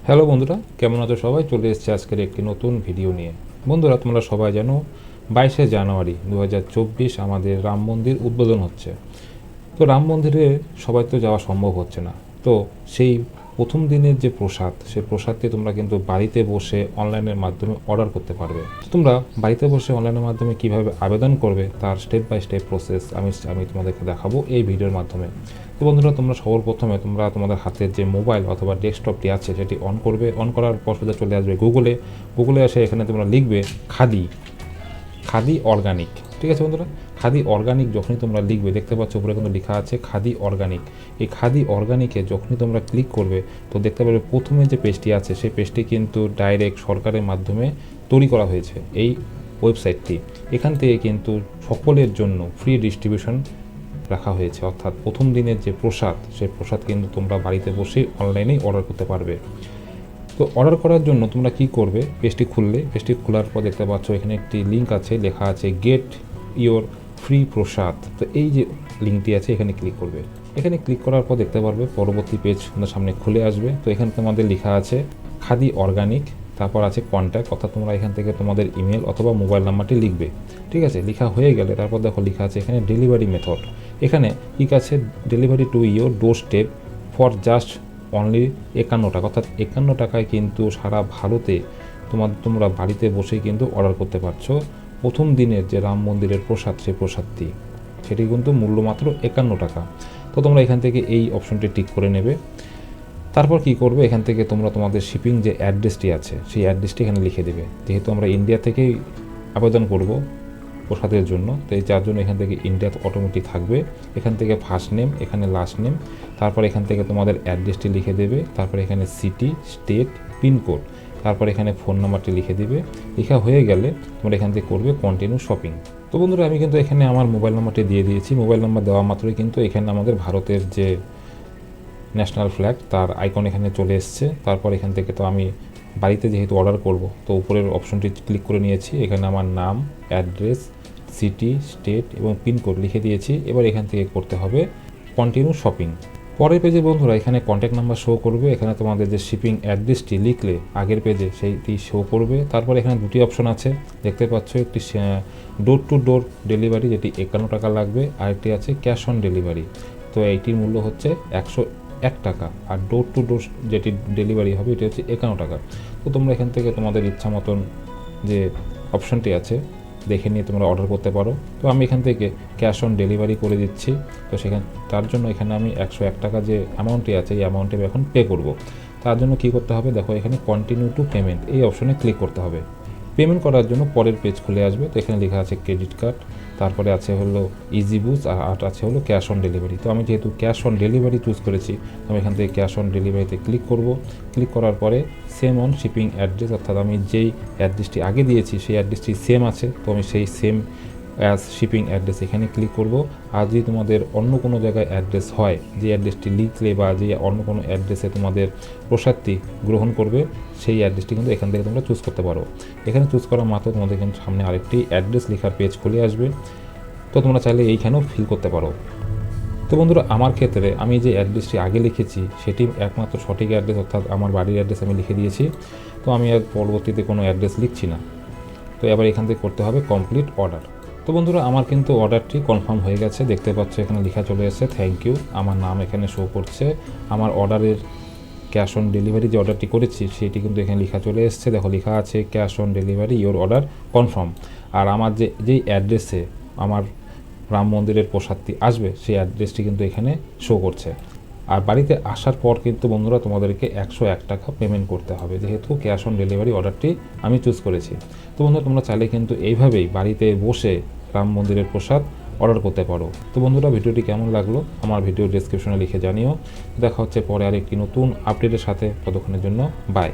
Hello বন্ধুরা, কেমন আছো সবাই? চলে এসেছে আজকের একটি নতুন ভিডিও নিয়ে। বন্ধুরা, তোমরা সবাই জানো 22শে জানুয়ারি 2024 আমাদের রাম মন্দির উদ্বোধন হচ্ছে। তো রাম মন্দিরে সবাই তো যাওয়া সম্ভব হচ্ছে না। তো সেই প্রথম দিনের যে প্রসাদ, সেই প্রসাদটি তোমরা কিন্তু বাড়িতে বসে অনলাইনের মাধ্যমে অর্ডার করতে পারবে। তোমরা বাড়িতে বসে অনলাইনের মাধ্যমে কিভাবে আবেদন করবে তার স্টেপ বাই স্টেপ প্রসেস আমি তোমাদেরকে দেখাবো এই ভিডিওর মাধ্যমে। তো বন্ধুরা, তোমরা সর্বপ্রথমে তোমাদের হাতের যে মোবাইল অথবা ডেস্কটপটি আছে সেটি অন করবে। অন করার পর সোজা চলে আসবে গুগলে এসে এখানে তোমরা লিখবে খাদি অর্গানিক। ঠিক আছে বন্ধুরা, খাদি অর্গানিক যখনই তোমরা লিখবে, দেখতে পাচ্ছ উপরে কিন্তু লেখা আছে খাদি অর্গানিক। এই খাদি অর্গানিকে যখনই তোমরা ক্লিক করবে তো দেখতে পাবে প্রথমে যে পেজটি আছে সেই পেজটি কিন্তু ডাইরেক্ট সরকারের মাধ্যমে তৈরি করা হয়েছে এই ওয়েবসাইটটি। এখান থেকে কিন্তু সকলের জন্য ফ্রি ডিস্ট্রিবিউশন রাখা হয়েছে, অর্থাৎ প্রথম দিনের যে প্রসাদ সেই প্রসাদ কিন্তু তোমরা বাড়িতে বসেই অনলাইনেই অর্ডার করতে পারবে। তো অর্ডার করার জন্য তোমরা কি করবে, পেজটি খোলার পর দেখতে পাচ্ছ এখানে একটি লিঙ্ক আছে, লেখা আছে গেট ইওর ফ্রি প্রসাদ। তো এই যে লিঙ্কটি আছে এখানে ক্লিক করবে। এখানে ক্লিক করার পর দেখতে পারবে পরবর্তী পেজ তোমাদের সামনে খুলে আসবে। তো এখানে তোমাদের লেখা আছে খাদি অর্গানিক, তারপর আছে কন্ট্যাক্ট, অর্থাৎ তোমরা এখান থেকে তোমাদের ইমেল অথবা মোবাইল নাম্বারটি লিখবে। ঠিক আছে, লেখা হয়ে গেলে তারপর দেখো লেখা আছে এখানে ডেলিভারি মেথড। এখানে ঠিক আছে delivery to your door step for just only 51 টাকা, অর্থাৎ 51 টাকায় কিন্তু সারা ভারতে তোমরা বাড়িতে বসেই কিন্তু অর্ডার করতে পারছো প্রথম দিনের যে রাম মন্দিরের প্রসাদ, সেই প্রসাদটি সেটি কিন্তু মূল্য মাত্র 51 টাকা। তো তোমরা এখান থেকে এই অপশনটি টিক করে নেবে। তারপর কি করবে, এখান থেকে তোমরা তোমাদের শিপিং যে অ্যাড্রেসটি আছে সেই অ্যাড্রেসটি এখানে লিখে দেবে। যেহেতু আমরা ইন্ডিয়া থেকেই আবেদন করব প্রসাদের জন্য, তো এই যার জন্য এখান থেকে ইন্ডিয়াতে অটোমেটিক থাকবে। এখান থেকে ফার্স্ট নেম, এখানে লাস্ট নেম, তারপর এখান থেকে তোমাদের অ্যাড্রেসটি লিখে দেবে, তারপর এখানে সিটি, স্টেট, পিনকোড, তারপর এখানে ফোন নাম্বারটি লিখে দিবে। লেখা হয়ে গেলে তোমরা এখান থেকে করবে কন্টিনিউ শপিং। তো বন্ধুরা, আমি কিন্তু এখানে আমার মোবাইল নাম্বারটি দিয়ে দিয়েছি। মোবাইল নাম্বার দেওয়া মাত্রই কিন্তু এখানে আমাদের ভারতের যে ন্যাশনাল ফ্ল্যাগ তার আইকন এখানে চলে এসছে। তারপর এখান থেকে তো আমি বাড়িতে যেহেতু অর্ডার করব, তো উপরের অপশনটি ক্লিক করে নিয়েছি। এখানে আমার নাম, অ্যাড্রেস, সিটি, স্টেট এবং পিনকোড লিখে দিয়েছি। এবার এখান থেকে করতে হবে কন্টিনিউ শপিং। পরের পেজে বন্ধুরা এখানে কন্ট্যাক্ট নাম্বার শো করবে। এখানে তোমাদের যে শিপিং অ্যাড্রেসটি লিখলে আগের পেজে সেইটি শো করবে। তারপর এখানে দুটি অপশন আছে, দেখতে পাচ্ছ, একটি ডোর টু ডোর ডেলিভারি যেটি 51 টাকা লাগবে, আরেকটি আছে ক্যাশ অন ডেলিভারি। তো এইটির মূল্য হচ্ছে 101 টাকা, আর ডোর টু ডোর যেটি ডেলিভারি হবে এটি হচ্ছে 51 টাকা। তো তোমরা এখান থেকে তোমাদের ইচ্ছা মতন যে অপশনটি আছে দেখে নিয়ে তোমরা অর্ডার করতে পারো। তো আমি এখান থেকে ক্যাশ অন ডেলিভারি করে দিচ্ছি। তো তার জন্য এখানে আমি 101 টাকা যে অ্যামাউন্টটি আছে এই অ্যামাউন্টে এখন পে করব। তার জন্য কি করতে হবে, দেখো এখানে কন্টিনিউ টু পেমেন্ট এই অপশনে ক্লিক করতে হবে। পেমেন্ট করার জন্য পরের পেজ খুলে আসবে। তো এখানে লেখা আছে ক্রেডিট কার্ড, তারপরে আছে হলো ইজি বুস, আর আছে হলো ক্যাশ অন ডেলিভারি। তো আমি যেহেতু ক্যাশ অন ডেলিভারি চুজ করেছি, আমি এখান থেকে ক্যাশ অন ডেলিভারিতে ক্লিক করব। ক্লিক করার পরে সেম অন শিপিং অ্যাড্রেস, অর্থাৎ আমি যেই অ্যাড্রেসটি আগে দিয়েছি সেই অ্যাড্রেসটি সেম আছে, তো আমি সেই সেম অ্যাজ শিপিং অ্যাড্রেস এখানে ক্লিক করব। আর যদি তোমাদের অন্য কোনো জায়গায় অ্যাড্রেস হয়, যে অ্যাড্রেসটি লিখলে বা যে অন্য কোনো অ্যাড্রেসে তোমাদের প্রসাদটি গ্রহণ করবে, সেই অ্যাড্রেসটি কিন্তু এখান থেকে তোমরা চুজ করতে পারো। এখানে চুজ করা মাত্র তোমাদের কিন্তু সামনে আরেকটি অ্যাড্রেস লেখার পেজ খুলে আসবে। তো তোমরা চাইলে এইখানেও ফিল করতে পারো। তো বন্ধুরা, আমার ক্ষেত্রে আমি যে অ্যাড্রেসটি আগে লিখেছি সেটি একমাত্র সঠিক অ্যাড্রেস, অর্থাৎ আমার বাড়ির অ্যাড্রেস আমি লিখে দিয়েছি। তো আমি আর পরবর্তীতে কোনো অ্যাড্রেস লিখছি না। তো এবার এখান থেকে করতে হবে কমপ্লিট অর্ডার। তো বন্ধুরা, আমার কিন্তু অর্ডারটি কনফার্ম হয়ে গেছে। দেখতে পাচ্ছ এখানে লেখা চলে এসেছে থ্যাংক ইউ, আমার নাম এখানে শো করছে। আমার অর্ডারের ক্যাশ অন ডেলিভারি যে অর্ডারটি করেছি সেটি কিন্তু এখানে লেখা চলে এসেছে। দেখো লেখা আছে cash on delivery your order confirm. আর আমার যেই অ্যাড্রেসে আমার রাম মন্দিরের প্রসাদটি আসবে সেই অ্যাড্রেসটি কিন্তু এখানে শো করছে। আর বাড়িতে আসার পর কিন্তু বন্ধুরা তোমাদেরকে 101 টাকা পেমেন্ট করতে হবে, যেহেতু ক্যাশ অন ডেলিভারি অর্ডারটি আমি চুজ করেছি। তো বন্ধুরা, তোমরা চাইলে কিন্তু এইভাবেই বাড়িতে বসে রাম মন্দিরের প্রসাদ অর্ডার করতে পারো। তো বন্ধুরা, ভিডিওটি কেমন লাগলো আমার ভিডিও ডেসক্রিপশনে লিখে জানিও। দেখা হচ্ছে পরে আর একটি নতুন আপডেটের সাথে। ততক্ষণের জন্য বাই।